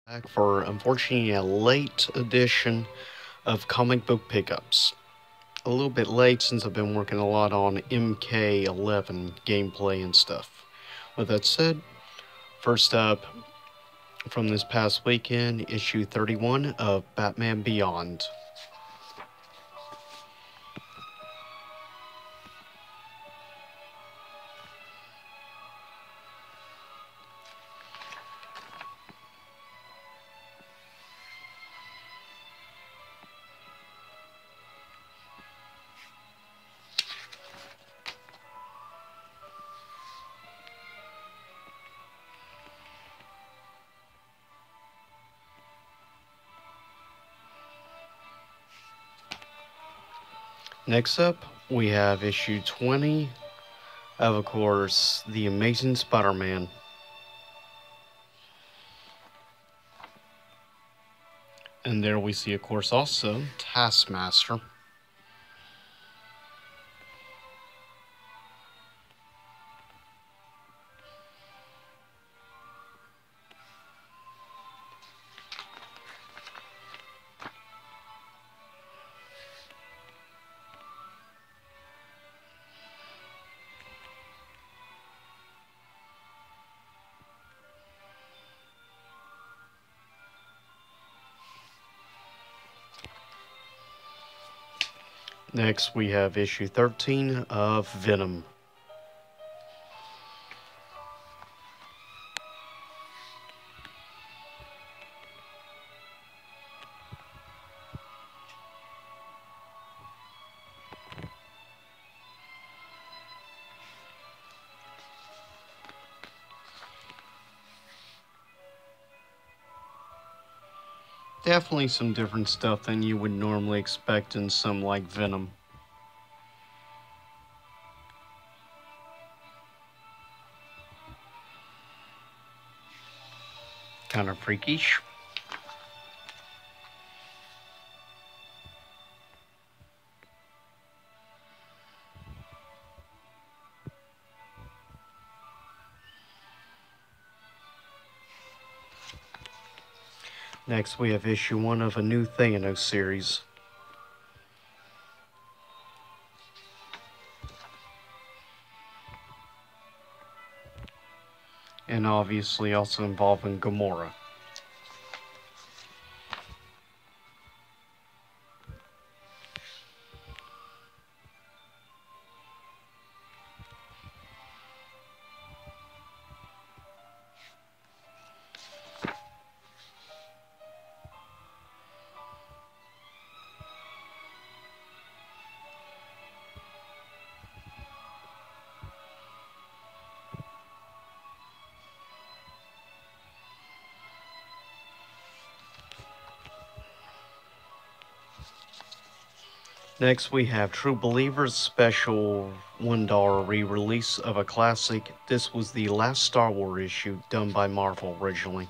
Back for unfortunately a late edition of comic book pickups. A little bit late since I've been working a lot on MK11 gameplay and stuff. With that said, first up from this past weekend, issue 31 of Batman Beyond. Next up, we have issue 20 of course, The Amazing Spider-Man. And there we see, of course, also Taskmaster. Next, we have issue 13 of Venom. Definitely some different stuff than you would normally expect in some like Venom. Kind of freakish. Next, we have issue 1 of a new Thanos series. And obviously also involving Gamora. Next, we have True Believers special $1 re-release of a classic. This was the last Star Wars issue done by Marvel originally.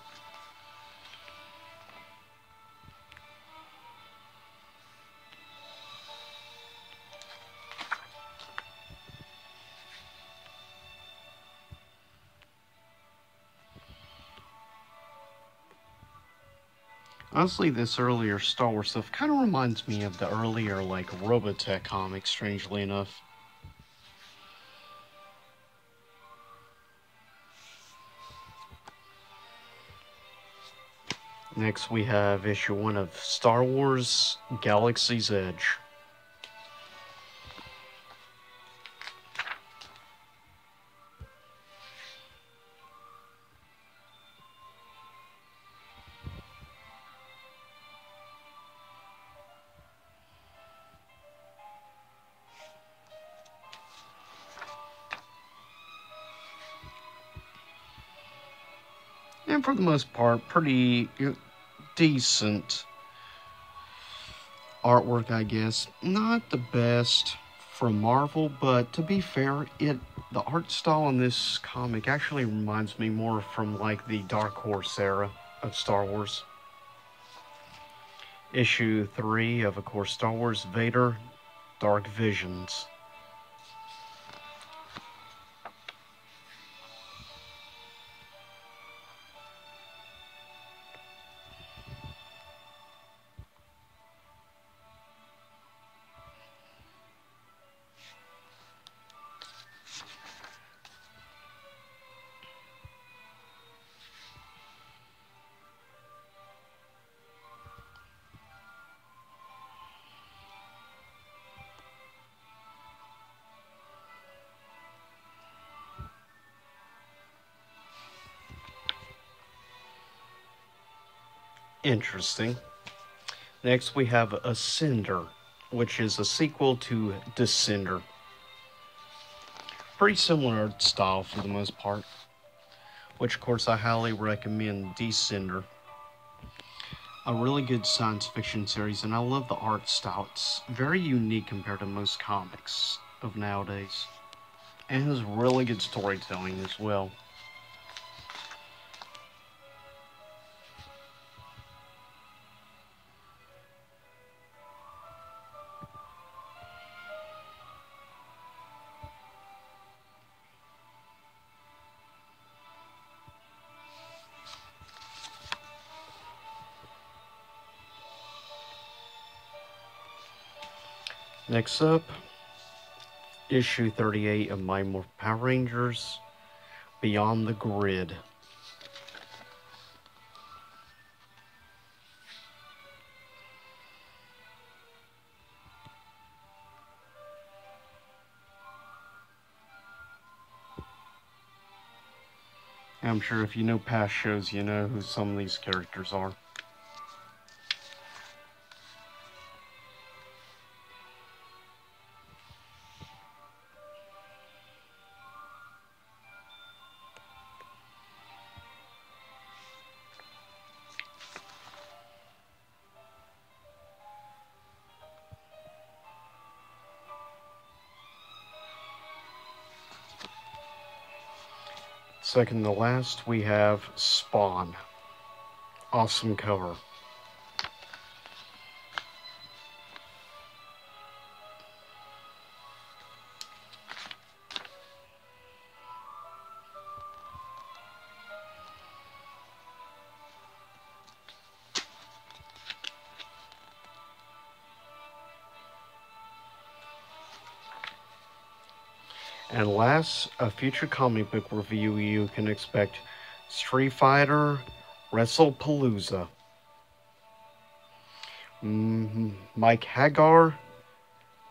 Honestly, this earlier Star Wars stuff kind of reminds me of the earlier, like, Robotech comics, strangely enough. Next, we have issue 1 of Star Wars Galaxy's Edge. And for the most part, pretty decent artwork, I guess. Not the best from Marvel, but to be fair, the art style in this comic actually reminds me more from like the Dark Horse era of Star Wars. Issue 3 of course, Star Wars Vader Dark Visions. Interesting. Next we have Ascender, which is a sequel to Descender. Pretty similar art style for the most part, which of course I highly recommend Descender. A really good science fiction series, and I love the art style. It's very unique compared to most comics of nowadays, and has really good storytelling as well. Next up, issue 38 of Mighty Morphin Power Rangers Beyond the Grid. I'm sure if you know past shows, you know who some of these characters are. Second to last, we have Spawn. Awesome cover. And last, a future comic book review you can expect: Street Fighter WrestlePalooza. Mike Hagar,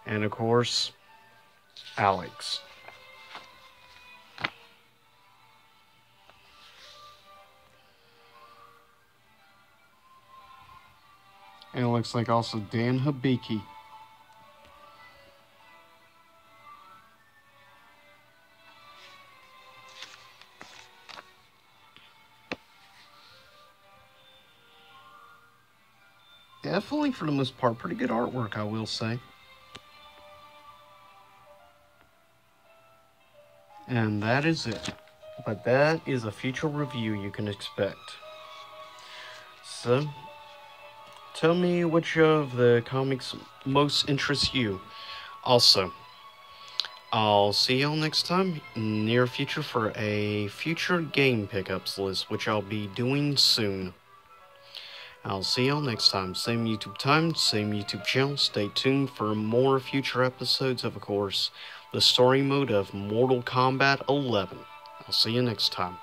and of course, Alex. And it looks like also Dan Hibiki. Definitely, for the most part, pretty good artwork, I will say. And that is it. But that is a future review you can expect. So, tell me which of the comics most interests you. Also, I'll see y'all next time in the near future for a future game pickups list, which I'll be doing soon. I'll see y'all next time. Same YouTube time, same YouTube channel. Stay tuned for more future episodes of course, the story mode of Mortal Kombat 11. I'll see you next time.